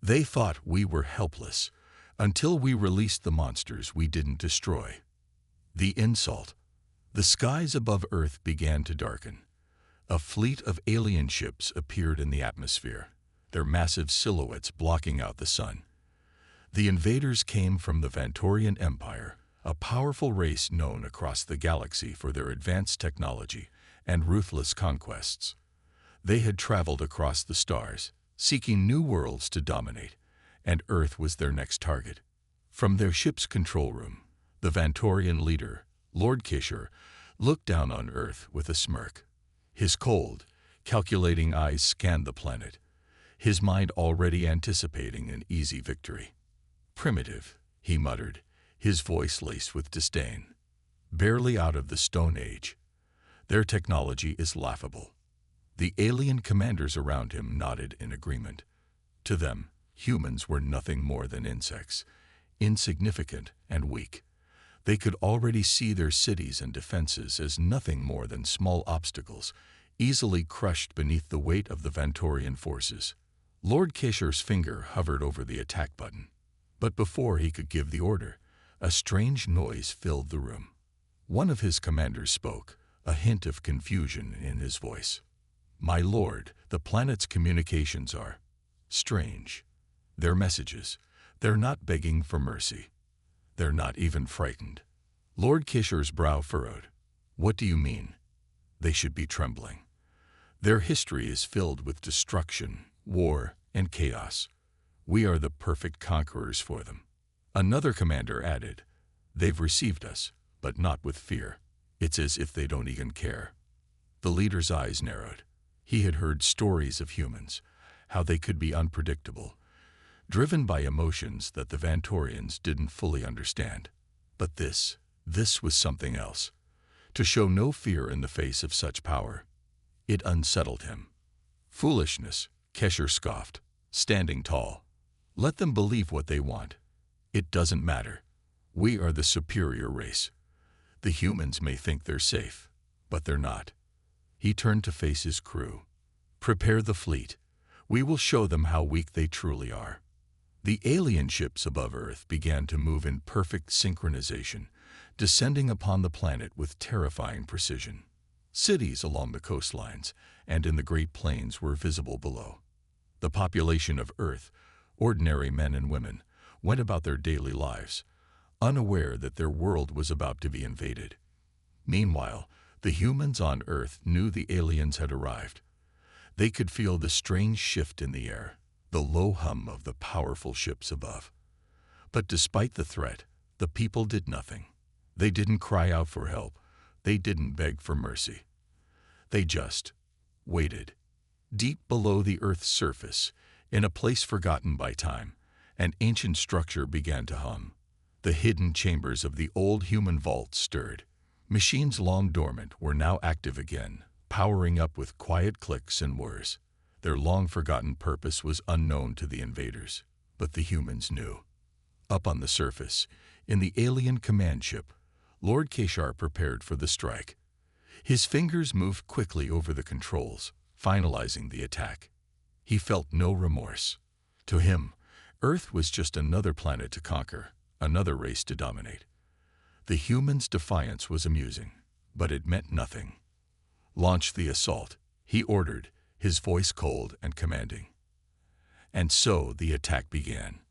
They thought we were helpless until we released the monsters we didn't destroy. The insult. The skies above Earth began to darken. A fleet of alien ships appeared in the atmosphere, their massive silhouettes blocking out the sun. The invaders came from the Vantorian Empire, a powerful race known across the galaxy for their advanced technology and ruthless conquests. They had traveled across the stars, seeking new worlds to dominate, and Earth was their next target. From their ship's control room, the Vantorian leader, Lord Kishore, looked down on Earth with a smirk. His cold, calculating eyes scanned the planet, his mind already anticipating an easy victory. "Primitive," he muttered, his voice laced with disdain. "Barely out of the Stone Age. Their technology is laughable." The alien commanders around him nodded in agreement. To them, humans were nothing more than insects, insignificant and weak. They could already see their cities and defenses as nothing more than small obstacles, easily crushed beneath the weight of the Vantorian forces. Lord Kishore's finger hovered over the attack button. But before he could give the order, a strange noise filled the room. One of his commanders spoke, a hint of confusion in his voice. "My lord, the planet's communications are strange. Their messages, they're not begging for mercy. They're not even frightened." Lord Kishore's brow furrowed. "What do you mean?" "They should be trembling. Their history is filled with destruction, war, and chaos. We are the perfect conquerors for them." Another commander added, "They've received us, but not with fear. It's as if they don't even care." The leader's eyes narrowed. He had heard stories of humans, how they could be unpredictable, driven by emotions that the Vantorians didn't fully understand. But this was something else. To show no fear in the face of such power, it unsettled him. "Foolishness," Kishore scoffed, standing tall. "Let them believe what they want. It doesn't matter. We are the superior race. The humans may think they're safe, but they're not." He turned to face his crew. "Prepare the fleet. We will show them how weak they truly are." The alien ships above Earth began to move in perfect synchronization, descending upon the planet with terrifying precision. Cities along the coastlines and in the Great Plains were visible below. The population of Earth, ordinary men and women, went about their daily lives, unaware that their world was about to be invaded. Meanwhile, the humans on Earth knew the aliens had arrived. They could feel the strange shift in the air, the low hum of the powerful ships above. But despite the threat, the people did nothing. They didn't cry out for help. They didn't beg for mercy. They just waited. Deep below the Earth's surface, in a place forgotten by time, an ancient structure began to hum. The hidden chambers of the old human vault stirred. Machines long dormant were now active again, powering up with quiet clicks and whirs. Their long-forgotten purpose was unknown to the invaders, but the humans knew. Up on the surface, in the alien command ship, Lord Kishore prepared for the strike. His fingers moved quickly over the controls, finalizing the attack. He felt no remorse. To him, Earth was just another planet to conquer, another race to dominate. The humans' defiance was amusing, but it meant nothing. "Launch the assault," he ordered, his voice cold and commanding. And so the attack began.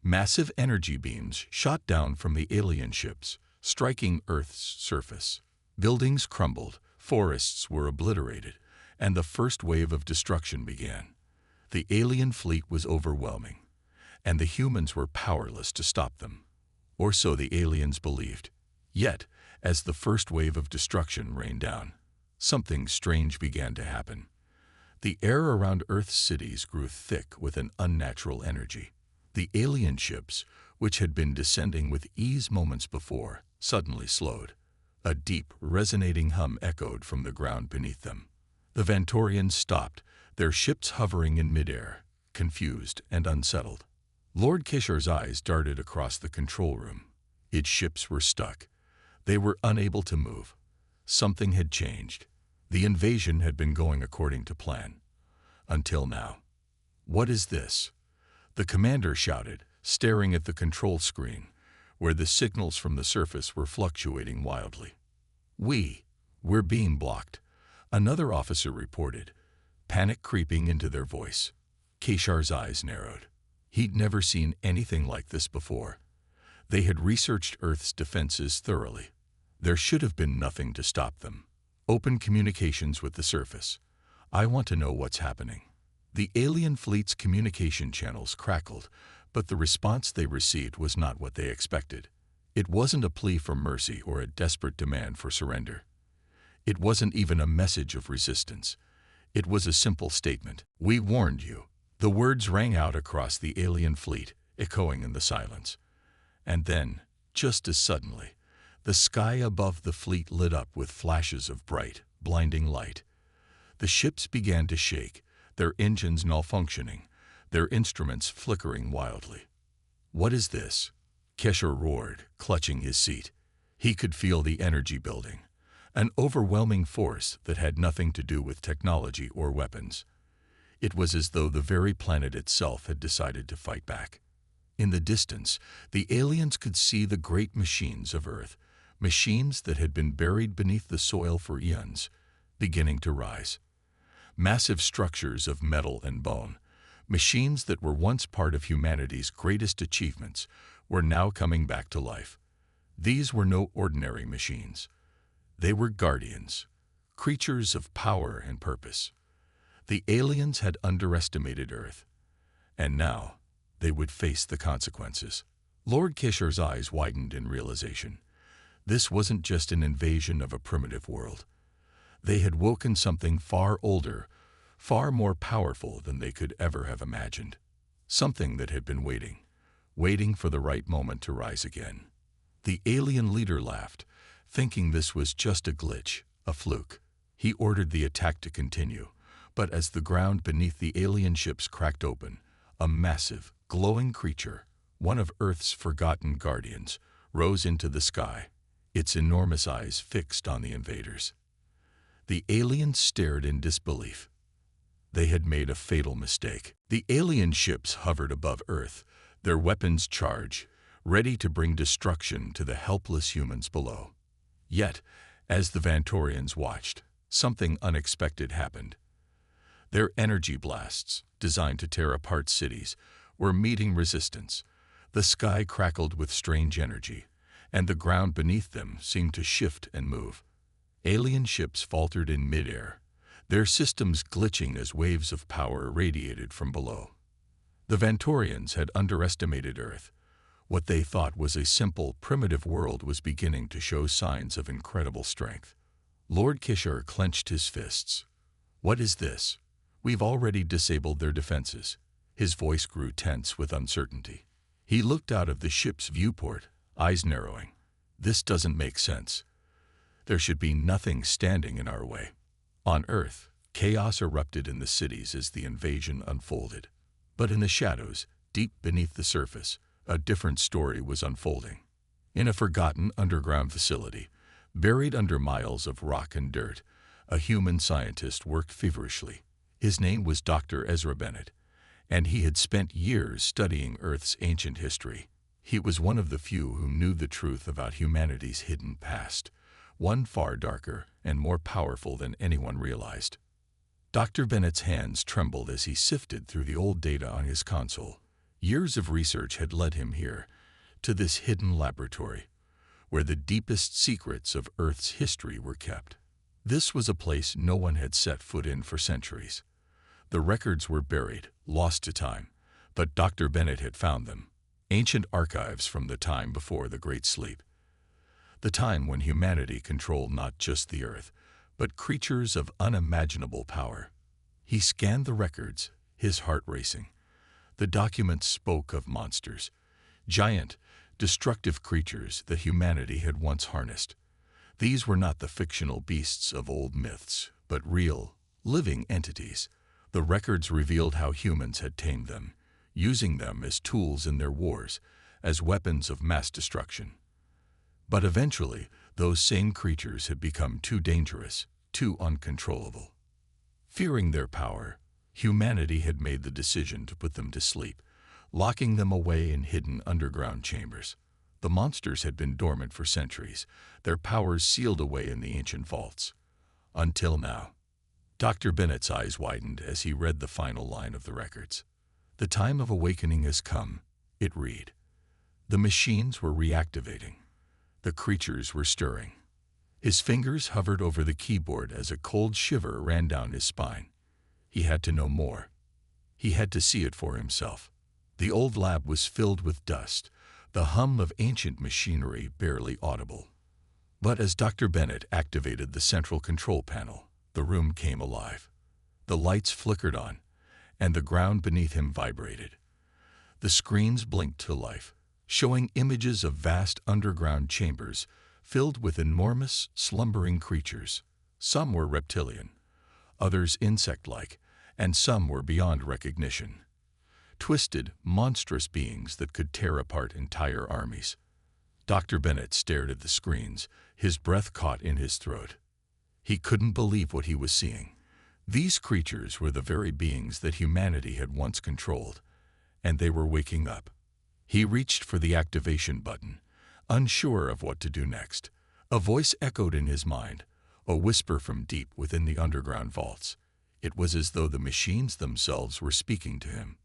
Massive energy beams shot down from the alien ships, striking Earth's surface. Buildings crumbled, forests were obliterated, and the first wave of destruction began. The alien fleet was overwhelming, and the humans were powerless to stop them. Or so the aliens believed. Yet, as the first wave of destruction rained down, something strange began to happen. The air around Earth's cities grew thick with an unnatural energy. The alien ships, which had been descending with ease moments before, suddenly slowed. A deep, resonating hum echoed from the ground beneath them. The Vantorians stopped, their ships hovering in midair, confused and unsettled. Lord Kishore's eyes darted across the control room. Its ships were stuck. They were unable to move. Something had changed. The invasion had been going according to plan. Until now. "What is this?" The commander shouted, staring at the control screen, where the signals from the surface were fluctuating wildly. We're being blocked," another officer reported, panic creeping into their voice. Keshar's eyes narrowed. He'd never seen anything like this before. They had researched Earth's defenses thoroughly. There should have been nothing to stop them. "Open communications with the surface. I want to know what's happening." The alien fleet's communication channels crackled, but the response they received was not what they expected. It wasn't a plea for mercy or a desperate demand for surrender. It wasn't even a message of resistance. It was a simple statement. "We warned you." The words rang out across the alien fleet, echoing in the silence. And then, just as suddenly, the sky above the fleet lit up with flashes of bright, blinding light. The ships began to shake, their engines malfunctioning, their instruments flickering wildly. "What is this?" Keshar roared, clutching his seat. He could feel the energy building, an overwhelming force that had nothing to do with technology or weapons. It was as though the very planet itself had decided to fight back. In the distance, the aliens could see the great machines of Earth, machines that had been buried beneath the soil for eons, beginning to rise. Massive structures of metal and bone, machines that were once part of humanity's greatest achievements, were now coming back to life. These were no ordinary machines. They were guardians, creatures of power and purpose. The aliens had underestimated Earth, and now they would face the consequences. Lord Keshar's eyes widened in realization. This wasn't just an invasion of a primitive world. They had woken something far older, far more powerful than they could ever have imagined. Something that had been waiting for the right moment to rise again. The alien leader laughed, thinking this was just a glitch, a fluke. He ordered the attack to continue, but as the ground beneath the alien ships cracked open, a massive, glowing creature, one of Earth's forgotten guardians, rose into the sky, its enormous eyes fixed on the invaders. The aliens stared in disbelief. They had made a fatal mistake. The alien ships hovered above Earth, their weapons charged, ready to bring destruction to the helpless humans below. Yet, as the Vantorians watched, something unexpected happened. Their energy blasts, designed to tear apart cities, were meeting resistance. The sky crackled with strange energy, and the ground beneath them seemed to shift and move. Alien ships faltered in midair, their systems glitching as waves of power radiated from below. The Vantorians had underestimated Earth. What they thought was a simple, primitive world was beginning to show signs of incredible strength. Lord Keshar clenched his fists. "What is this? We've already disabled their defenses." His voice grew tense with uncertainty. He looked out of the ship's viewport, eyes narrowing. "This doesn't make sense. There should be nothing standing in our way." On Earth, chaos erupted in the cities as the invasion unfolded. But in the shadows, deep beneath the surface, a different story was unfolding. In a forgotten underground facility, buried under miles of rock and dirt, a human scientist worked feverishly. His name was Dr. Ezra Bennett, and he had spent years studying Earth's ancient history. He was one of the few who knew the truth about humanity's hidden past, one far darker and more powerful than anyone realized. Dr. Bennett's hands trembled as he sifted through the old data on his console. Years of research had led him here, to this hidden laboratory, where the deepest secrets of Earth's history were kept. This was a place no one had set foot in for centuries. The records were buried, lost to time, but Dr. Bennett had found them. Ancient archives from the time before the Great Sleep. The time when humanity controlled not just the Earth, but creatures of unimaginable power. He scanned the records, his heart racing. The documents spoke of monsters, giant, destructive creatures that humanity had once harnessed. These were not the fictional beasts of old myths, but real, living entities. The records revealed how humans had tamed them, using them as tools in their wars, as weapons of mass destruction. But eventually, those same creatures had become too dangerous, too uncontrollable. Fearing their power, humanity had made the decision to put them to sleep, locking them away in hidden underground chambers. The monsters had been dormant for centuries, their powers sealed away in the ancient vaults. Until now. Dr. Bennett's eyes widened as he read the final line of the records. The time of awakening has come, it read. The machines were reactivating. The creatures were stirring. His fingers hovered over the keyboard as a cold shiver ran down his spine. He had to know more. He had to see it for himself. The old lab was filled with dust, the hum of ancient machinery barely audible. But as Dr. Bennett activated the central control panel, the room came alive. The lights flickered on, and the ground beneath him vibrated. The screens blinked to life, showing images of vast underground chambers filled with enormous, slumbering creatures. Some were reptilian, others insect-like, and some were beyond recognition. Twisted, monstrous beings that could tear apart entire armies. Dr. Bennett stared at the screens, his breath caught in his throat. He couldn't believe what he was seeing. These creatures were the very beings that humanity had once controlled, and they were waking up. He reached for the activation button, unsure of what to do next. A voice echoed in his mind, a whisper from deep within the underground vaults. It was as though the machines themselves were speaking to him.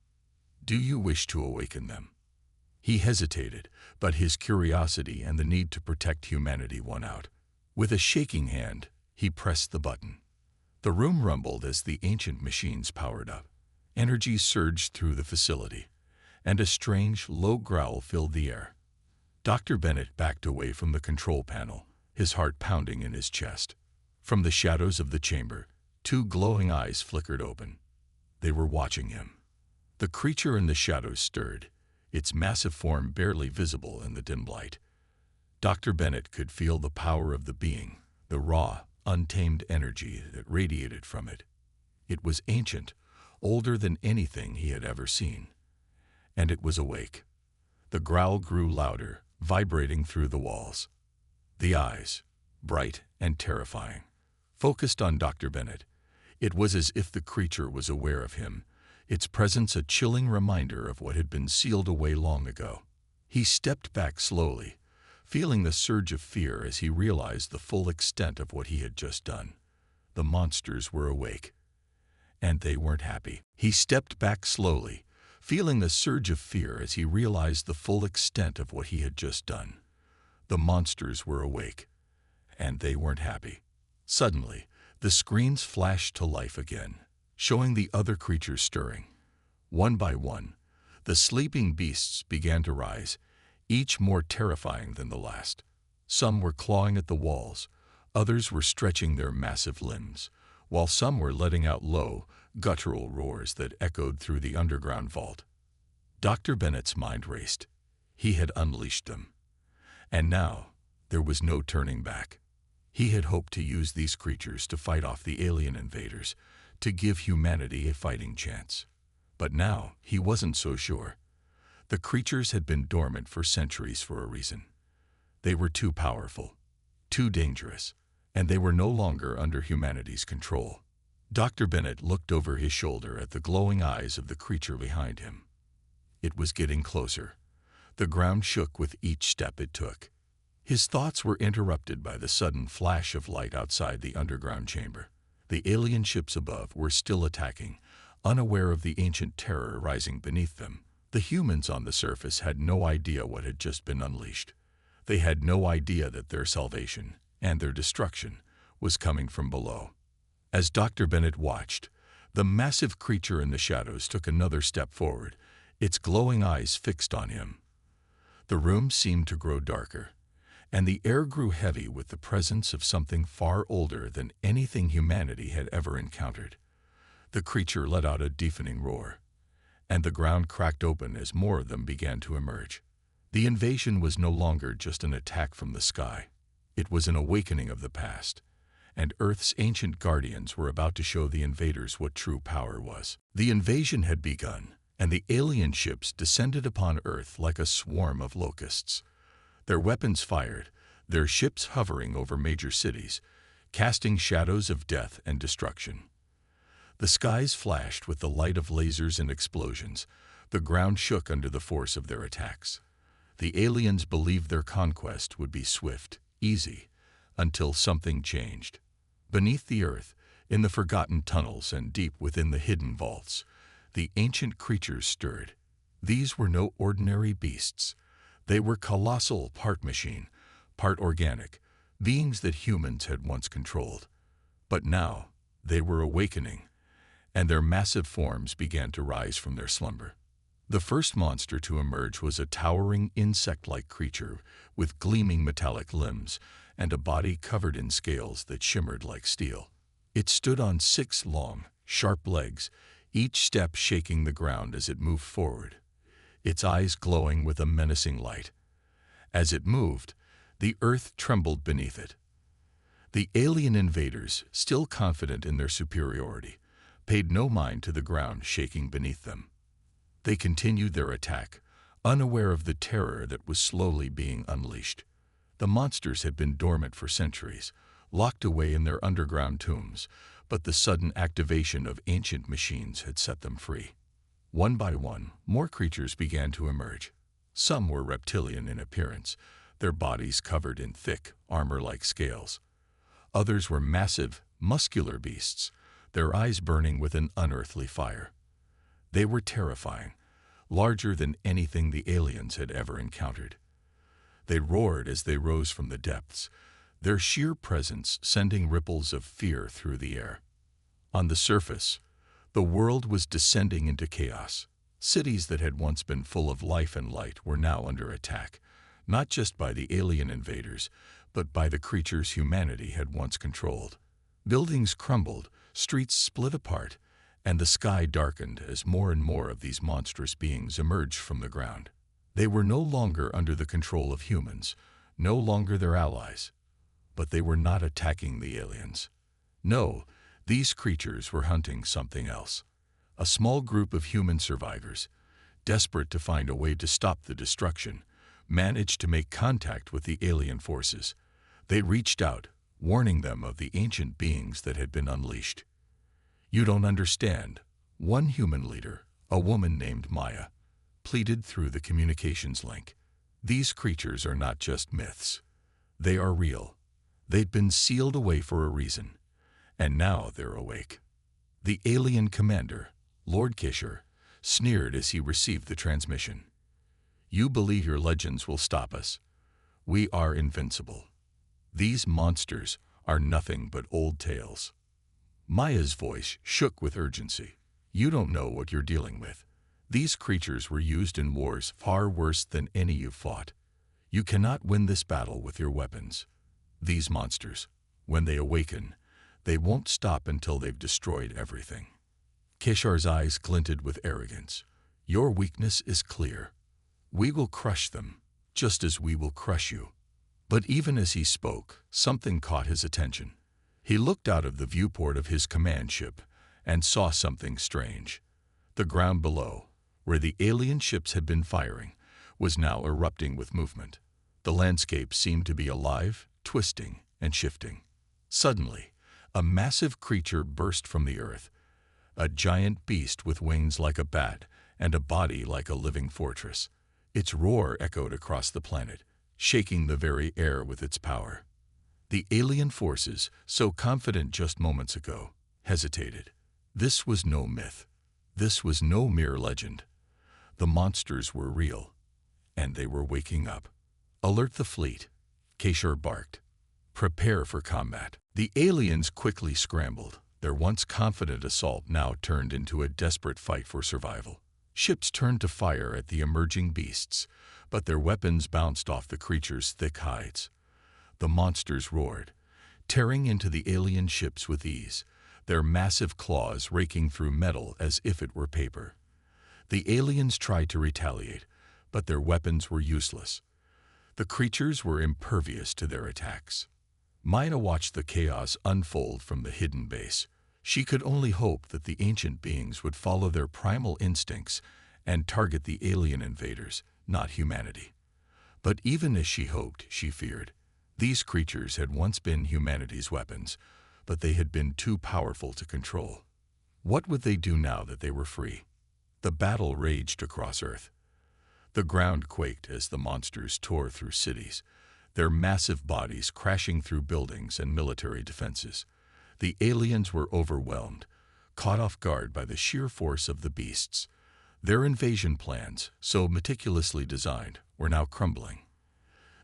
Do you wish to awaken them? He hesitated, but his curiosity and the need to protect humanity won out. With a shaking hand, he pressed the button. The room rumbled as the ancient machines powered up. Energy surged through the facility, and a strange, low growl filled the air. Dr. Bennett backed away from the control panel, his heart pounding in his chest. From the shadows of the chamber, two glowing eyes flickered open. They were watching him. The creature in the shadows stirred, its massive form barely visible in the dim light. Dr. Bennett could feel the power of the being, the raw, untamed energy that radiated from it. It was ancient, older than anything he had ever seen. And it was awake. The growl grew louder, vibrating through the walls. The eyes, bright and terrifying, focused on Dr. Bennett. It was as if the creature was aware of him, its presence a chilling reminder of what had been sealed away long ago. He stepped back slowly, feeling the surge of fear as he realized the full extent of what he had just done. The monsters were awake, and they weren't happy. He stepped back slowly, feeling the surge of fear as he realized the full extent of what he had just done. The monsters were awake, and they weren't happy. Suddenly, the screens flashed to life again, showing the other creatures stirring. One by one, the sleeping beasts began to rise, each more terrifying than the last. Some were clawing at the walls, others were stretching their massive limbs, while some were letting out low, guttural roars that echoed through the underground vault. Dr. Bennett's mind raced. He had unleashed them. And now, there was no turning back. He had hoped to use these creatures to fight off the alien invaders, to give humanity a fighting chance. But now, he wasn't so sure. The creatures had been dormant for centuries for a reason. They were too powerful, too dangerous, and they were no longer under humanity's control. Dr. Bennett looked over his shoulder at the glowing eyes of the creature behind him. It was getting closer. The ground shook with each step it took. His thoughts were interrupted by the sudden flash of light outside the underground chamber. The alien ships above were still attacking, unaware of the ancient terror rising beneath them. The humans on the surface had no idea what had just been unleashed. They had no idea that their salvation, and their destruction, was coming from below. As Dr. Bennett watched, the massive creature in the shadows took another step forward, its glowing eyes fixed on him. The room seemed to grow darker, and the air grew heavy with the presence of something far older than anything humanity had ever encountered. The creature let out a deafening roar, and the ground cracked open as more of them began to emerge. The invasion was no longer just an attack from the sky. It was an awakening of the past, and Earth's ancient guardians were about to show the invaders what true power was. The invasion had begun, and the alien ships descended upon Earth like a swarm of locusts. Their weapons fired, their ships hovering over major cities, casting shadows of death and destruction. The skies flashed with the light of lasers and explosions, The ground shook under the force of their attacks. The aliens believed their conquest would be swift, easy, until something changed. Beneath the earth, in the forgotten tunnels and deep within the hidden vaults, the ancient creatures stirred. These were no ordinary beasts. They were colossal, part machine, part organic, beings that humans had once controlled. But now, they were awakening, and their massive forms began to rise from their slumber. The first monster to emerge was a towering insect-like creature with gleaming metallic limbs and a body covered in scales that shimmered like steel. It stood on 6 long, sharp legs, each step shaking the ground as it moved forward, its eyes glowing with a menacing light. As it moved, the earth trembled beneath it. The alien invaders, still confident in their superiority, paid no mind to the ground shaking beneath them. They continued their attack, unaware of the terror that was slowly being unleashed. The monsters had been dormant for centuries, locked away in their underground tombs, but the sudden activation of ancient machines had set them free. One by one, more creatures began to emerge. Some were reptilian in appearance, their bodies covered in thick, armor-like scales. Others were massive, muscular beasts, their eyes burning with an unearthly fire. They were terrifying, larger than anything the aliens had ever encountered. They roared as they rose from the depths, their sheer presence sending ripples of fear through the air. On the surface, the world was descending into chaos. Cities that had once been full of life and light were now under attack, not just by the alien invaders, but by the creatures humanity had once controlled. Buildings crumbled, streets split apart, and the sky darkened as more and more of these monstrous beings emerged from the ground. They were no longer under the control of humans, no longer their allies. But they were not attacking the aliens. No, these creatures were hunting something else. A small group of human survivors, desperate to find a way to stop the destruction, managed to make contact with the alien forces. They reached out, warning them of the ancient beings that had been unleashed. "You don't understand," one human leader, a woman named Maya, pleaded through the communications link. "These creatures are not just myths. They are real. They'd been sealed away for a reason, and now they're awake." The alien commander, Lord Kishar, sneered as he received the transmission. "You believe your legends will stop us. We are invincible. These monsters are nothing but old tales." Maya's voice shook with urgency. "You don't know what you're dealing with. These creatures were used in wars far worse than any you've fought. You cannot win this battle with your weapons. These monsters, when they awaken, they won't stop until they've destroyed everything." Kishar's eyes glinted with arrogance. "Your weakness is clear. We will crush them, just as we will crush you." But even as he spoke, something caught his attention. He looked out of the viewport of his command ship and saw something strange. The ground below, where the alien ships had been firing, was now erupting with movement. The landscape seemed to be alive, twisting, and shifting. Suddenly, a massive creature burst from the earth, a giant beast with wings like a bat and a body like a living fortress. Its roar echoed across the planet, shaking the very air with its power. The alien forces, so confident just moments ago, hesitated. This was no myth. This was no mere legend. The monsters were real, and they were waking up. "Alert the fleet," Kishar barked. "Prepare for combat." The aliens quickly scrambled, their once confident assault now turned into a desperate fight for survival. Ships turned to fire at the emerging beasts, but their weapons bounced off the creatures' thick hides. The monsters roared, tearing into the alien ships with ease, their massive claws raking through metal as if it were paper. The aliens tried to retaliate, but their weapons were useless. The creatures were impervious to their attacks. Maya watched the chaos unfold from the hidden base. She could only hope that the ancient beings would follow their primal instincts and target the alien invaders, not humanity. But even as she hoped, she feared. These creatures had once been humanity's weapons, but they had been too powerful to control. What would they do now that they were free? The battle raged across Earth. The ground quaked as the monsters tore through cities, their massive bodies crashing through buildings and military defenses. The aliens were overwhelmed, caught off guard by the sheer force of the beasts. Their invasion plans, so meticulously designed, were now crumbling.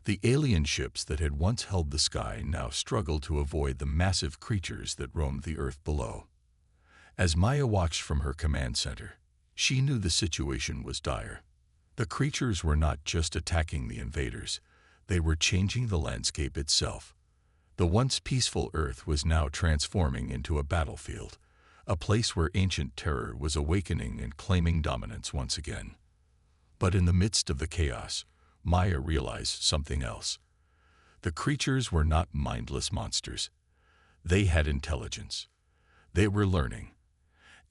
The alien ships that had once held the sky now struggled to avoid the massive creatures that roamed the Earth below. As Maya watched from her command center, she knew the situation was dire. The creatures were not just attacking the invaders, they were changing the landscape itself. The once peaceful Earth was now transforming into a battlefield, a place where ancient terror was awakening and claiming dominance once again. But in the midst of the chaos, Maya realized something else. The creatures were not mindless monsters. They had intelligence. They were learning.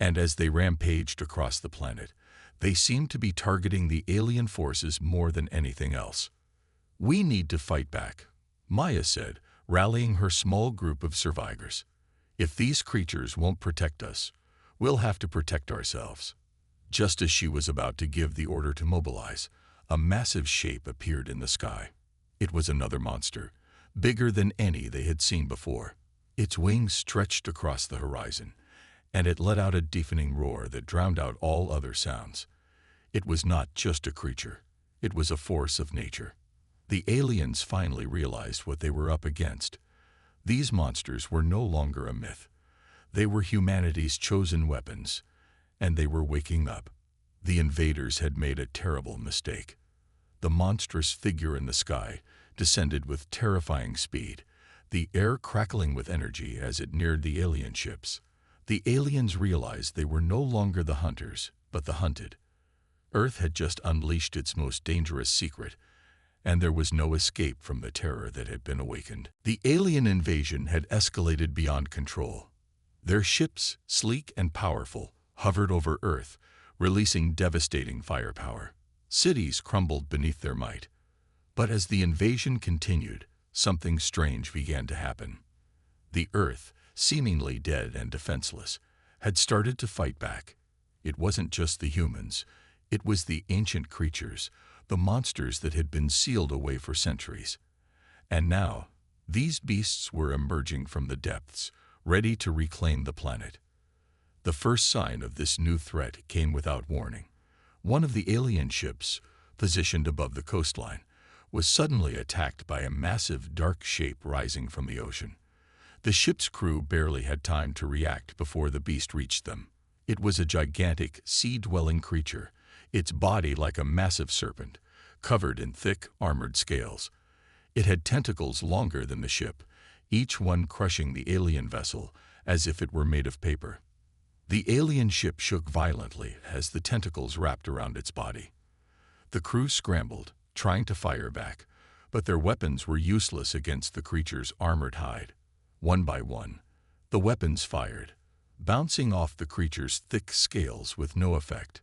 And as they rampaged across the planet, they seemed to be targeting the alien forces more than anything else. "We need to fight back," Maya said, rallying her small group of survivors. "If these creatures won't protect us, we'll have to protect ourselves." Just as she was about to give the order to mobilize, a massive shape appeared in the sky. It was another monster, bigger than any they had seen before. Its wings stretched across the horizon, and it let out a deafening roar that drowned out all other sounds. It was not just a creature, it was a force of nature. The aliens finally realized what they were up against. These monsters were no longer a myth. They were humanity's chosen weapons, and they were waking up. The invaders had made a terrible mistake. The monstrous figure in the sky descended with terrifying speed, the air crackling with energy as it neared the alien ships. The aliens realized they were no longer the hunters, but the hunted. Earth had just unleashed its most dangerous secret, and there was no escape from the terror that had been awakened. The alien invasion had escalated beyond control. Their ships, sleek and powerful, hovered over Earth, releasing devastating firepower. Cities crumbled beneath their might. But as the invasion continued, something strange began to happen. The Earth, seemingly dead and defenseless, had started to fight back. It wasn't just the humans, it was the ancient creatures, the monsters that had been sealed away for centuries. And now, these beasts were emerging from the depths, ready to reclaim the planet. The first sign of this new threat came without warning. One of the alien ships, positioned above the coastline, was suddenly attacked by a massive dark shape rising from the ocean. The ship's crew barely had time to react before the beast reached them. It was a gigantic, sea-dwelling creature, its body like a massive serpent, covered in thick, armored scales. It had tentacles longer than the ship, each one crushing the alien vessel as if it were made of paper. The alien ship shook violently as the tentacles wrapped around its body. The crew scrambled, trying to fire back, but their weapons were useless against the creature's armored hide. One by one, the weapons fired, bouncing off the creature's thick scales with no effect.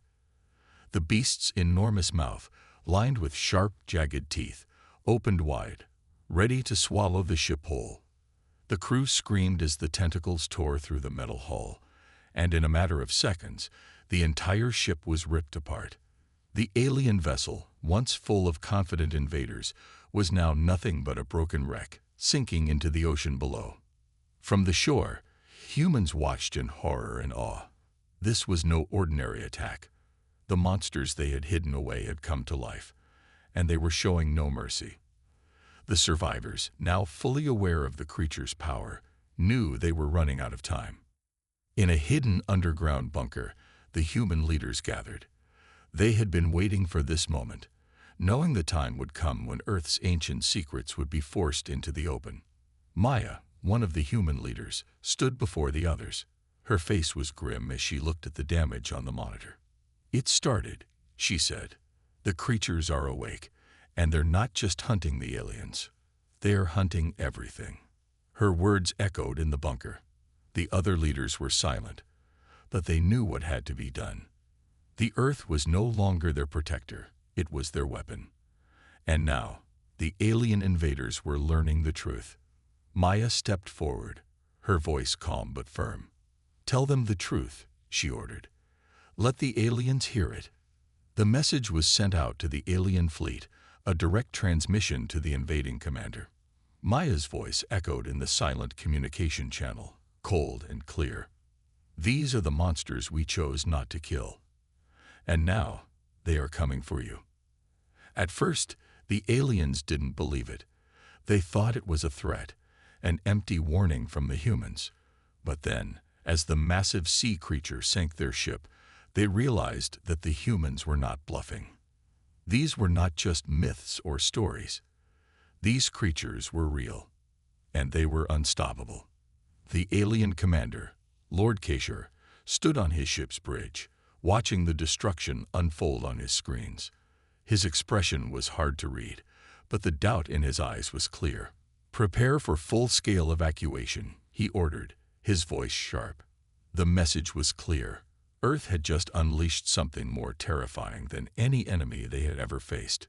The beast's enormous mouth, lined with sharp, jagged teeth, opened wide, ready to swallow the ship whole. The crew screamed as the tentacles tore through the metal hull, and in a matter of seconds, the entire ship was ripped apart. The alien vessel, once full of confident invaders, was now nothing but a broken wreck, sinking into the ocean below. From the shore, humans watched in horror and awe. This was no ordinary attack. The monsters they had hidden away had come to life, and they were showing no mercy. The survivors, now fully aware of the creature's power, knew they were running out of time. In a hidden underground bunker, the human leaders gathered. They had been waiting for this moment, knowing the time would come when Earth's ancient secrets would be forced into the open. Maya, one of the human leaders, stood before the others. Her face was grim as she looked at the damage on the monitor. "It started," she said. "The creatures are awake, and they're not just hunting the aliens. They're hunting everything." Her words echoed in the bunker. The other leaders were silent, but they knew what had to be done. The Earth was no longer their protector, it was their weapon. And now, the alien invaders were learning the truth. Maya stepped forward, her voice calm but firm. "Tell them the truth," she ordered. Let the aliens hear it. The message was sent out to the alien fleet, a direct transmission to the invading commander. Maya's voice echoed in the silent communication channel, cold and clear. These are the monsters we chose not to kill. And now, they are coming for you. At first, the aliens didn't believe it. They thought it was a threat, an empty warning from the humans. But then, as the massive sea creature sank their ship, they realized that the humans were not bluffing. These were not just myths or stories. These creatures were real, and they were unstoppable. The alien commander, Lord Kashur, stood on his ship's bridge, watching the destruction unfold on his screens. His expression was hard to read, but the doubt in his eyes was clear. "Prepare for full-scale evacuation," he ordered, his voice sharp. The message was clear. Earth had just unleashed something more terrifying than any enemy they had ever faced.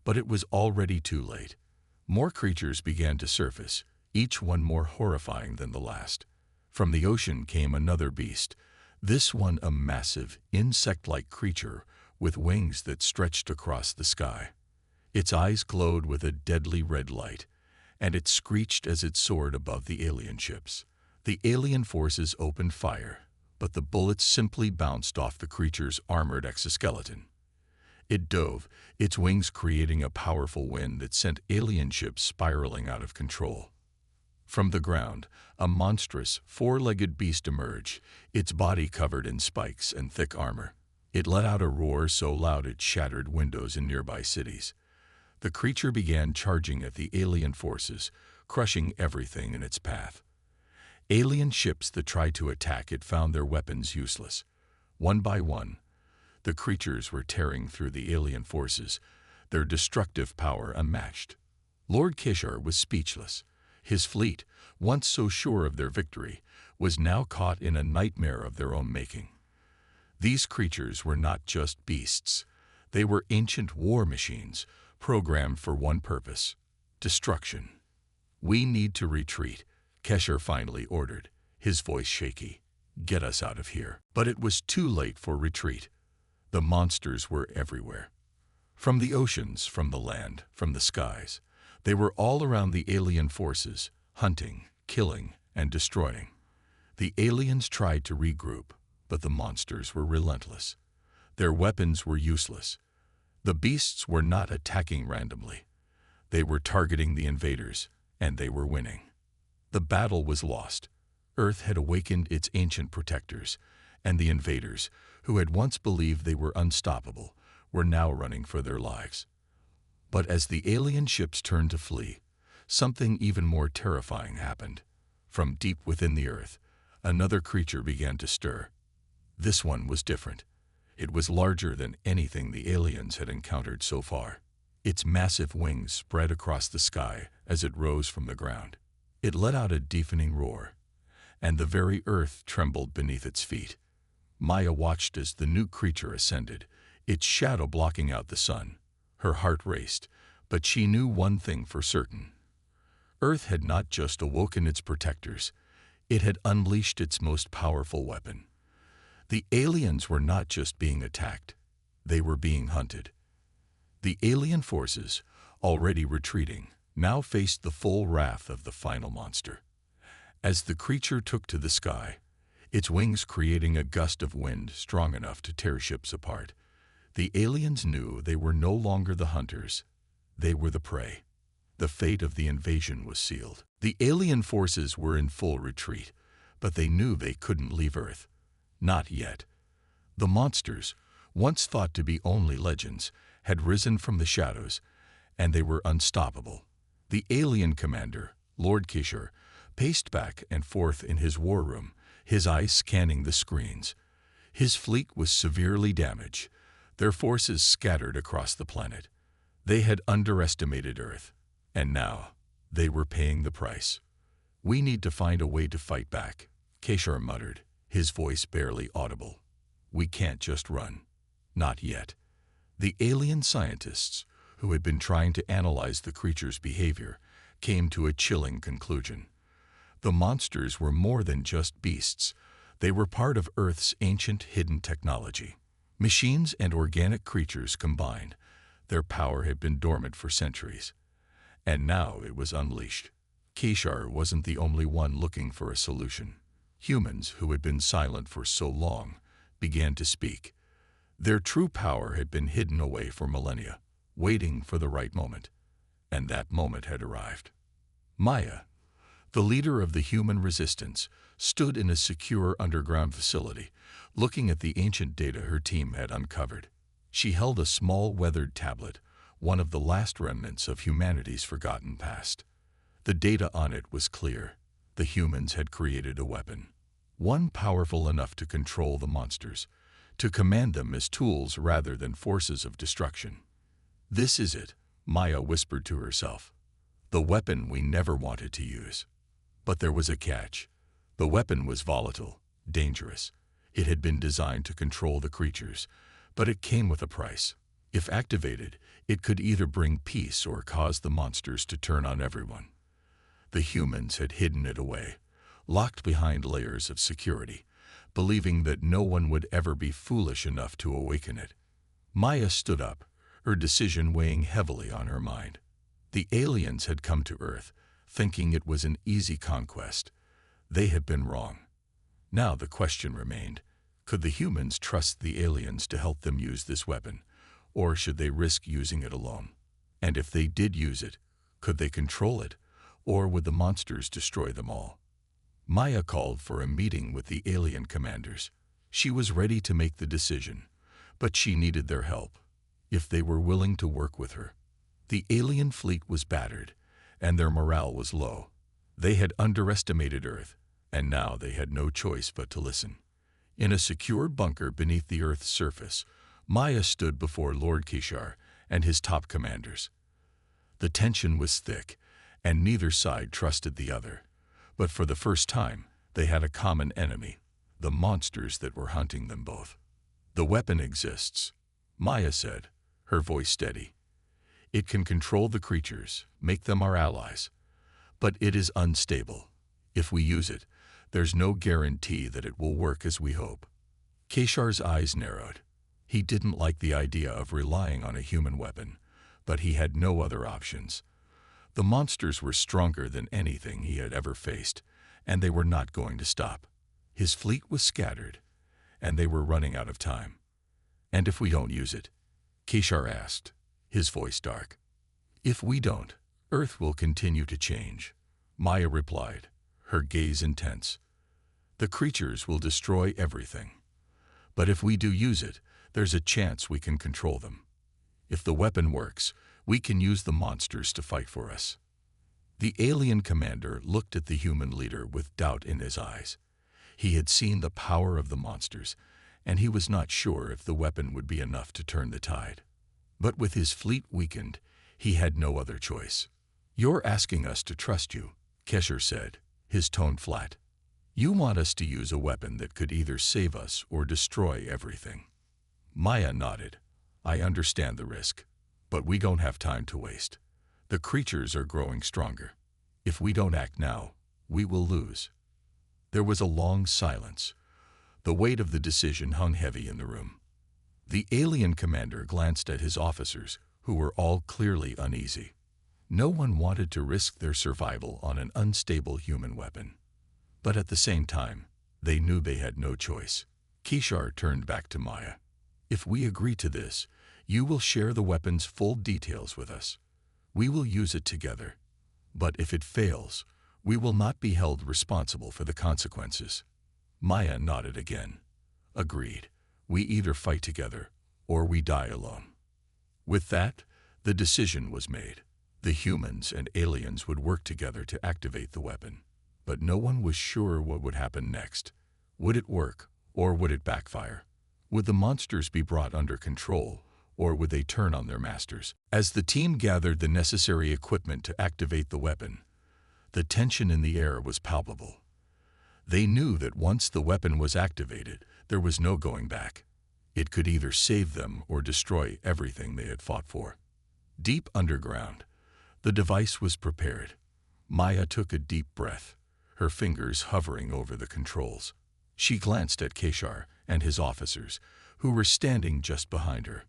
But it was already too late. More creatures began to surface, each one more horrifying than the last. From the ocean came another beast, this one a massive, insect-like creature with wings that stretched across the sky. Its eyes glowed with a deadly red light, and it screeched as it soared above the alien ships. The alien forces opened fire, but the bullets simply bounced off the creature's armored exoskeleton. It dove, its wings creating a powerful wind that sent alien ships spiraling out of control. From the ground, a monstrous, four-legged beast emerged, its body covered in spikes and thick armor. It let out a roar so loud it shattered windows in nearby cities. The creature began charging at the alien forces, crushing everything in its path. Alien ships that tried to attack it found their weapons useless. One by one, the creatures were tearing through the alien forces, their destructive power unmatched. Lord Kashur was speechless. His fleet, once so sure of their victory, was now caught in a nightmare of their own making. These creatures were not just beasts. They were ancient war machines, programmed for one purpose: destruction. "We need to retreat," Kashur finally ordered, his voice shaky. "Get us out of here." But it was too late for retreat. The monsters were everywhere. From the oceans, from the land, from the skies. They were all around the alien forces, hunting, killing, and destroying. The aliens tried to regroup, but the monsters were relentless. Their weapons were useless. The beasts were not attacking randomly. They were targeting the invaders, and they were winning. The battle was lost. Earth had awakened its ancient protectors, and the invaders, who had once believed they were unstoppable, were now running for their lives. But as the alien ships turned to flee, something even more terrifying happened. From deep within the Earth, another creature began to stir. This one was different. It was larger than anything the aliens had encountered so far. Its massive wings spread across the sky as it rose from the ground. It let out a deafening roar, and the very earth trembled beneath its feet. Maya watched as the new creature ascended, its shadow blocking out the sun. Her heart raced, but she knew one thing for certain. Earth had not just awoken its protectors, it had unleashed its most powerful weapon. The aliens were not just being attacked, they were being hunted. The alien forces, already retreating, now faced the full wrath of the final monster. As the creature took to the sky, its wings creating a gust of wind strong enough to tear ships apart, the aliens knew they were no longer the hunters, they were the prey. The fate of the invasion was sealed. The alien forces were in full retreat, but they knew they couldn't leave Earth. Not yet. The monsters, once thought to be only legends, had risen from the shadows, and they were unstoppable. The alien commander, Lord Kashur, paced back and forth in his war room, his eyes scanning the screens. His fleet was severely damaged, their forces scattered across the planet. They had underestimated Earth, and now they were paying the price. "We need to find a way to fight back," Kashur muttered, his voice barely audible. "We can't just run. Not yet." The alien scientists, who had been trying to analyze the creature's behavior, came to a chilling conclusion. The monsters were more than just beasts. They were part of Earth's ancient hidden technology. Machines and organic creatures combined, their power had been dormant for centuries. And now it was unleashed. Kishar wasn't the only one looking for a solution. Humans, who had been silent for so long, began to speak. Their true power had been hidden away for millennia, waiting for the right moment. And that moment had arrived. Maya, the leader of the human resistance, stood in a secure underground facility, looking at the ancient data her team had uncovered. She held a small weathered tablet, one of the last remnants of humanity's forgotten past. The data on it was clear. The humans had created a weapon, one powerful enough to control the monsters, to command them as tools rather than forces of destruction. "This is it," Maya whispered to herself. "The weapon we never wanted to use." But there was a catch. The weapon was volatile, dangerous. It had been designed to control the creatures, but it came with a price. If activated, it could either bring peace or cause the monsters to turn on everyone. The humans had hidden it away, locked behind layers of security, believing that no one would ever be foolish enough to awaken it. Maya stood up, her decision weighing heavily on her mind. The aliens had come to Earth, thinking it was an easy conquest. They had been wrong. Now the question remained, could the humans trust the aliens to help them use this weapon, or should they risk using it alone? And if they did use it, could they control it, or would the monsters destroy them all? Maya called for a meeting with the alien commanders. She was ready to make the decision, but she needed their help, if they were willing to work with her. The alien fleet was battered, and their morale was low. They had underestimated Earth, and now they had no choice but to listen. In a secured bunker beneath the Earth's surface, Maya stood before Lord Kishar and his top commanders. The tension was thick, and neither side trusted the other. But for the first time, they had a common enemy, the monsters that were hunting them both. "The weapon exists," Maya said, her voice steady. "It can control the creatures, make them our allies. But it is unstable. If we use it, there's no guarantee that it will work as we hope." Keshar's eyes narrowed. He didn't like the idea of relying on a human weapon, but he had no other options. The monsters were stronger than anything he had ever faced, and they were not going to stop. His fleet was scattered, and they were running out of time. "And if we don't use it?" Kishar asked, his voice dark. "If we don't, Earth will continue to change," Maya replied, her gaze intense. "The creatures will destroy everything. But if we do use it, there's a chance we can control them. If the weapon works, we can use the monsters to fight for us." The alien commander looked at the human leader with doubt in his eyes. He had seen the power of the monsters, and he was not sure if the weapon would be enough to turn the tide. But with his fleet weakened, he had no other choice. "You're asking us to trust you," Kesher said, his tone flat. "You want us to use a weapon that could either save us or destroy everything." Maya nodded. "I understand the risk, but we don't have time to waste. The creatures are growing stronger. If we don't act now, we will lose." There was a long silence. The weight of the decision hung heavy in the room. The alien commander glanced at his officers, who were all clearly uneasy. No one wanted to risk their survival on an unstable human weapon. But at the same time, they knew they had no choice. Kishar turned back to Maya. "If we agree to this, you will share the weapon's full details with us. We will use it together. But if it fails, we will not be held responsible for the consequences." Maya nodded again. "Agreed. We either fight together, or we die alone." With that, the decision was made. The humans and aliens would work together to activate the weapon. But no one was sure what would happen next. Would it work, or would it backfire? Would the monsters be brought under control, or would they turn on their masters? As the team gathered the necessary equipment to activate the weapon, the tension in the air was palpable. They knew that once the weapon was activated, there was no going back. It could either save them or destroy everything they had fought for. Deep underground, the device was prepared. Maya took a deep breath, her fingers hovering over the controls. She glanced at Keshar and his officers, who were standing just behind her.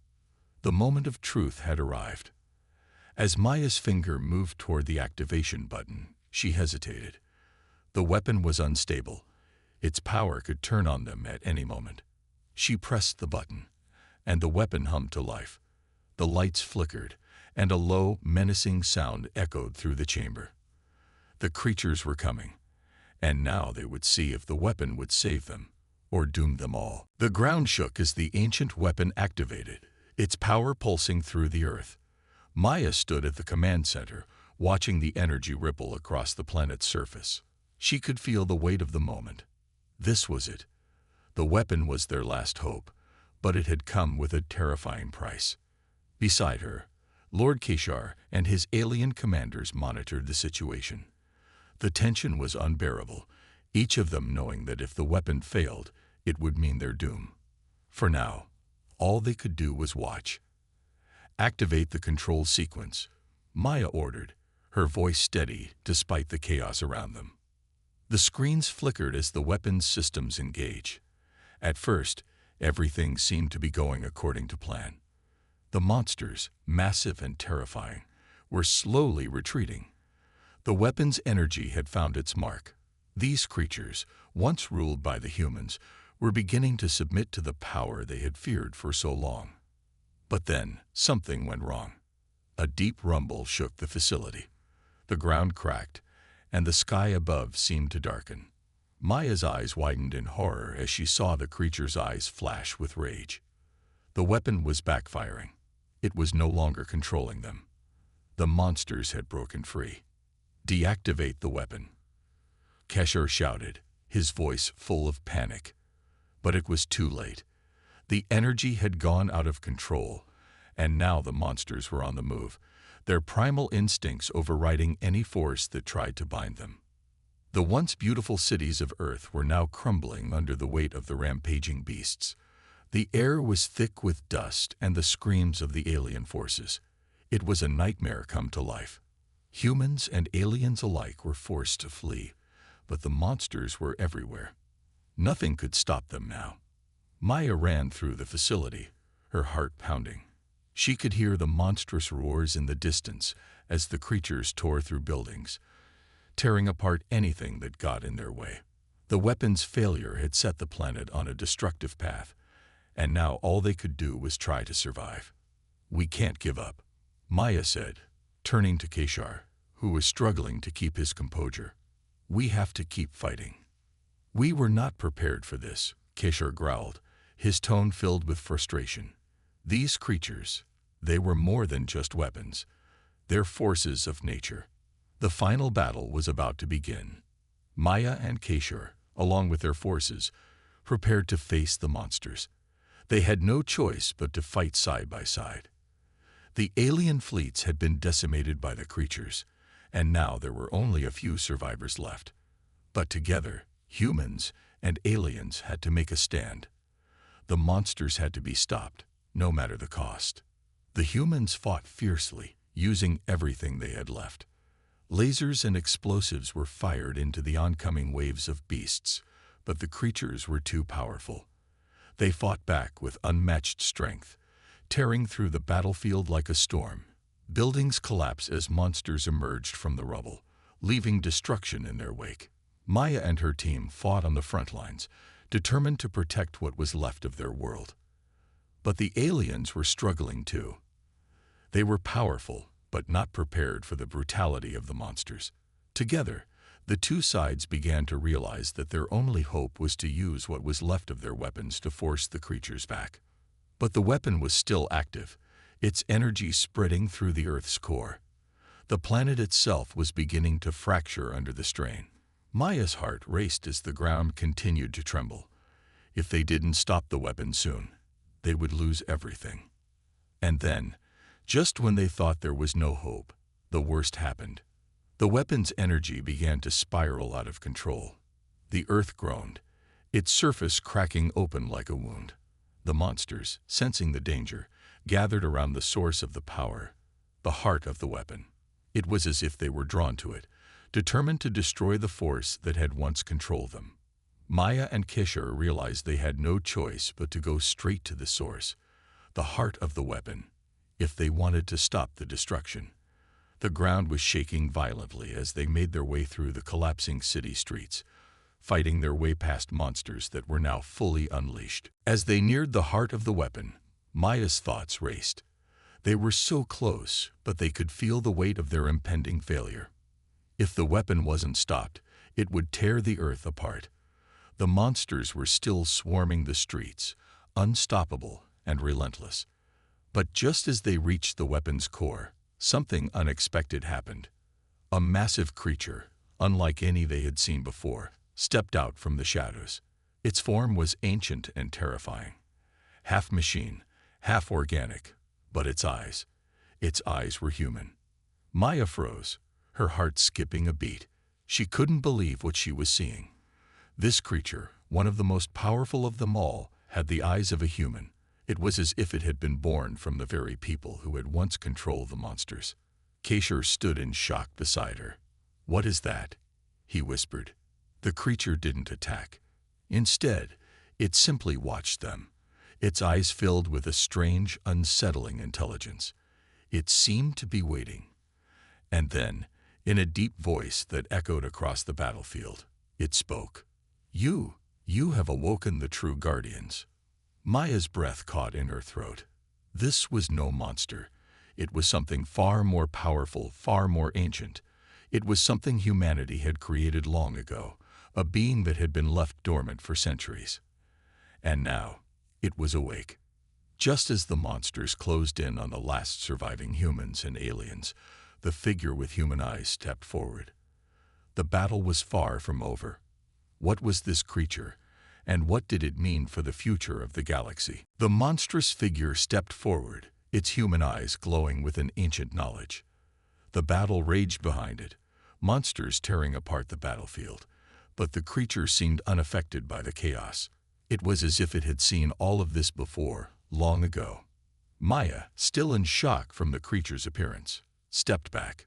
The moment of truth had arrived. As Maya's finger moved toward the activation button, she hesitated. The weapon was unstable. Its power could turn on them at any moment. She pressed the button, and the weapon hummed to life. The lights flickered, and a low, menacing sound echoed through the chamber. The creatures were coming, and now they would see if the weapon would save them or doom them all. The ground shook as the ancient weapon activated, its power pulsing through the earth. Maya stood at the command center, watching the energy ripple across the planet's surface. She could feel the weight of the moment. This was it. The weapon was their last hope, but it had come with a terrifying price. Beside her, Lord Keshar and his alien commanders monitored the situation. The tension was unbearable, each of them knowing that if the weapon failed, it would mean their doom. For now, all they could do was watch. "Activate the control sequence," Maya ordered, her voice steady despite the chaos around them. The screens flickered as the weapon's systems engaged. At first, everything seemed to be going according to plan. The monsters, massive and terrifying, were slowly retreating. The weapon's energy had found its mark. These creatures, once ruled by the humans, were beginning to submit to the power they had feared for so long. But then, something went wrong. A deep rumble shook the facility. The ground cracked, and the sky above seemed to darken. Maya's eyes widened in horror as she saw the creature's eyes flash with rage. The weapon was backfiring. It was no longer controlling them. The monsters had broken free. "Deactivate the weapon," Keshar shouted, his voice full of panic. But it was too late. The energy had gone out of control, and now the monsters were on the move, their primal instincts overriding any force that tried to bind them. The once beautiful cities of Earth were now crumbling under the weight of the rampaging beasts. The air was thick with dust and the screams of the alien forces. It was a nightmare come to life. Humans and aliens alike were forced to flee, but the monsters were everywhere. Nothing could stop them now. Maya ran through the facility, her heart pounding. She could hear the monstrous roars in the distance as the creatures tore through buildings, tearing apart anything that got in their way. The weapon's failure had set the planet on a destructive path, and now all they could do was try to survive. "We can't give up," Maya said, turning to Keshar, who was struggling to keep his composure. "We have to keep fighting." "We were not prepared for this," Keshar growled, his tone filled with frustration. These creatures, they were more than just weapons. They're forces of nature. The final battle was about to begin. Maya and Keshar, along with their forces, prepared to face the monsters. They had no choice but to fight side by side. The alien fleets had been decimated by the creatures, and now there were only a few survivors left. But together, humans and aliens had to make a stand. The monsters had to be stopped, no matter the cost. The humans fought fiercely, using everything they had left. Lasers and explosives were fired into the oncoming waves of beasts, but the creatures were too powerful. They fought back with unmatched strength, tearing through the battlefield like a storm. Buildings collapsed as monsters emerged from the rubble, leaving destruction in their wake. Maya and her team fought on the front lines, determined to protect what was left of their world. But the aliens were struggling too. They were powerful, but not prepared for the brutality of the monsters. Together, the two sides began to realize that their only hope was to use what was left of their weapons to force the creatures back. But the weapon was still active, its energy spreading through the Earth's core. The planet itself was beginning to fracture under the strain. Maya's heart raced as the ground continued to tremble. If they didn't stop the weapon soon, they would lose everything. And then, just when they thought there was no hope, the worst happened. The weapon's energy began to spiral out of control. The Earth groaned, its surface cracking open like a wound. The monsters, sensing the danger, gathered around the source of the power, the heart of the weapon. It was as if they were drawn to it, determined to destroy the force that had once controlled them. Maya and Kishore realized they had no choice but to go straight to the source, the heart of the weapon, if they wanted to stop the destruction. The ground was shaking violently as they made their way through the collapsing city streets, fighting their way past monsters that were now fully unleashed. As they neared the heart of the weapon, Maya's thoughts raced. They were so close, but they could feel the weight of their impending failure. If the weapon wasn't stopped, it would tear the earth apart. The monsters were still swarming the streets, unstoppable and relentless. But just as they reached the weapon's core, something unexpected happened. A massive creature, unlike any they had seen before, stepped out from the shadows. Its form was ancient and terrifying. Half machine, half organic, but its eyes were human. Maya froze, her heart skipping a beat. She couldn't believe what she was seeing. This creature, one of the most powerful of them all, had the eyes of a human. It was as if it had been born from the very people who had once controlled the monsters. Kishore stood in shock beside her. "What is that?" he whispered. The creature didn't attack. Instead, it simply watched them, its eyes filled with a strange, unsettling intelligence. It seemed to be waiting. And then, in a deep voice that echoed across the battlefield, it spoke. You have awoken the true guardians." Maya's breath caught in her throat. This was no monster. It was something far more powerful, far more ancient. It was something humanity had created long ago, a being that had been left dormant for centuries. And now, it was awake. Just as the monsters closed in on the last surviving humans and aliens, the figure with human eyes stepped forward. The battle was far from over. What was this creature, and what did it mean for the future of the galaxy? The monstrous figure stepped forward, its human eyes glowing with an ancient knowledge. The battle raged behind it, monsters tearing apart the battlefield, but the creature seemed unaffected by the chaos. It was as if it had seen all of this before, long ago. Maya, still in shock from the creature's appearance, stepped back.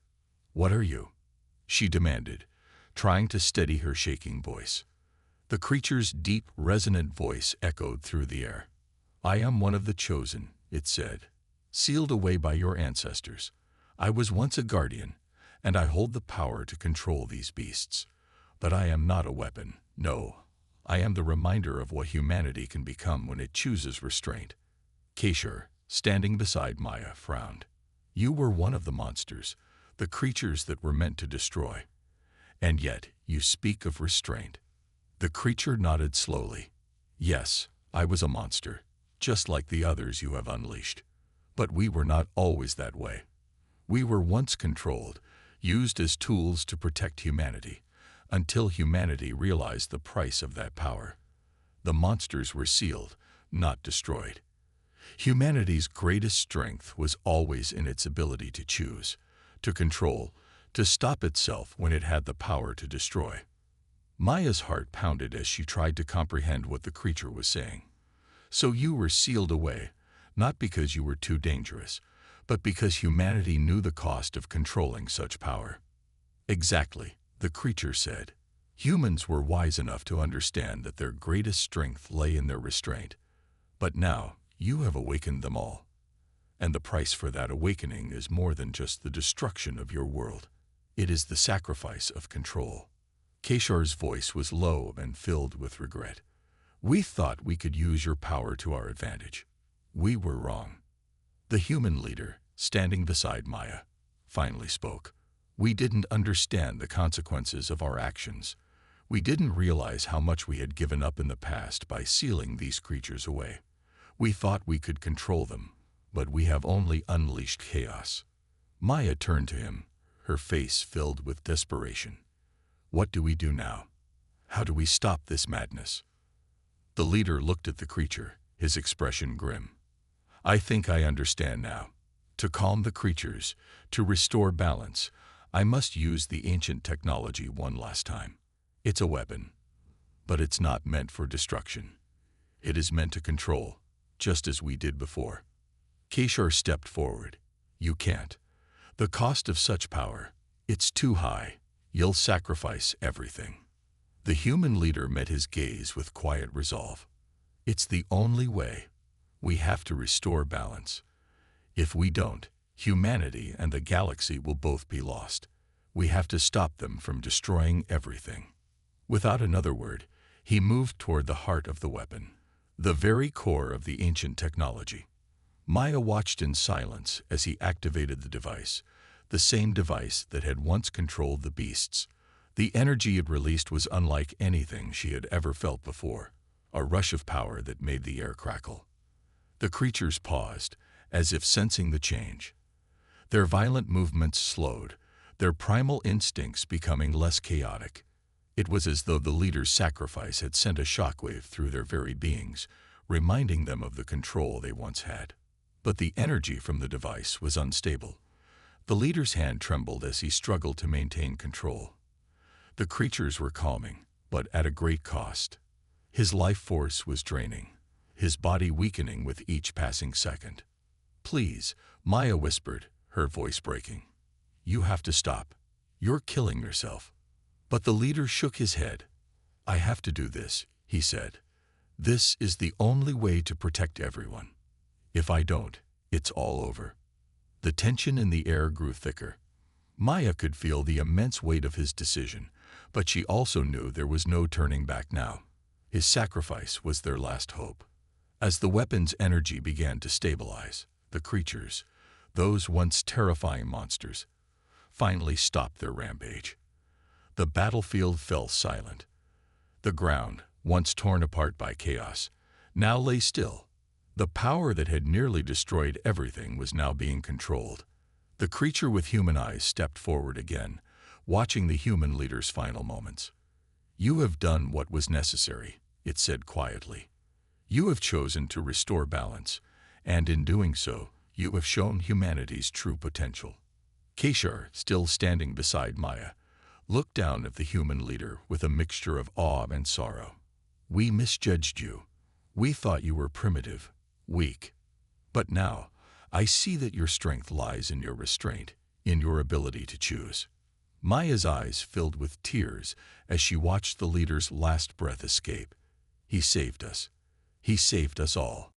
"What are you?" she demanded, trying to steady her shaking voice. The creature's deep, resonant voice echoed through the air. "I am one of the chosen," it said, "sealed away by your ancestors. I was once a guardian, and I hold the power to control these beasts. But I am not a weapon, no. I am the reminder of what humanity can become when it chooses restraint." Kishore, standing beside Maya, frowned. "You were one of the monsters, the creatures that were meant to destroy. And yet, you speak of restraint." The creature nodded slowly. "Yes, I was a monster, just like the others you have unleashed. But we were not always that way. We were once controlled, used as tools to protect humanity, until humanity realized the price of that power. The monsters were sealed, not destroyed. Humanity's greatest strength was always in its ability to choose, to control, to stop itself when it had the power to destroy." Maya's heart pounded as she tried to comprehend what the creature was saying. "So you were sealed away, not because you were too dangerous, but because humanity knew the cost of controlling such power." "Exactly," the creature said. "Humans were wise enough to understand that their greatest strength lay in their restraint. But now, you have awakened them all. And the price for that awakening is more than just the destruction of your world. It is the sacrifice of control." Kishore's voice was low and filled with regret. "We thought we could use your power to our advantage. We were wrong." The human leader, standing beside Maya, finally spoke. "We didn't understand the consequences of our actions. We didn't realize how much we had given up in the past by sealing these creatures away. We thought we could control them, but we have only unleashed chaos." Maya turned to him, her face filled with desperation. "What do we do now? How do we stop this madness?" The leader looked at the creature, his expression grim. "I think I understand now. To calm the creatures, to restore balance, I must use the ancient technology one last time. It's a weapon, but it's not meant for destruction. It is meant to control, just as we did before." Kishore stepped forward. "You can't. The cost of such power, it's too high. You'll sacrifice everything." The human leader met his gaze with quiet resolve. It's the only way. We have to restore balance. If we don't, humanity and the galaxy will both be lost. We have to stop them from destroying everything. Without another word, he moved toward the heart of the weapon, the very core of the ancient technology. Maya watched in silence as he activated the device, the same device that had once controlled the beasts. The energy it released was unlike anything she had ever felt before, a rush of power that made the air crackle. The creatures paused, as if sensing the change. Their violent movements slowed, their primal instincts becoming less chaotic. It was as though the leader's sacrifice had sent a shockwave through their very beings, reminding them of the control they once had. But the energy from the device was unstable. The leader's hand trembled as he struggled to maintain control. The creatures were calming, but at a great cost. His life force was draining, his body weakening with each passing second. "Please," Maya whispered, her voice breaking. "You have to stop. You're killing yourself." But the leader shook his head. "I have to do this," he said. "This is the only way to protect everyone. If I don't, it's all over." The tension in the air grew thicker. Maya could feel the immense weight of his decision, but she also knew there was no turning back now. His sacrifice was their last hope. As the weapon's energy began to stabilize, the creatures, those once terrifying monsters, finally stopped their rampage. The battlefield fell silent. The ground, once torn apart by chaos, now lay still. The power that had nearly destroyed everything was now being controlled. The creature with human eyes stepped forward again, watching the human leader's final moments. "You have done what was necessary," it said quietly. "You have chosen to restore balance, and in doing so, you have shown humanity's true potential." Keshar, still standing beside Maya, looked down at the human leader with a mixture of awe and sorrow. "We misjudged you. We thought you were primitive, weak. But now, I see that your strength lies in your restraint, in your ability to choose." Maya's eyes filled with tears as she watched the leader's last breath escape. "He saved us. He saved us all."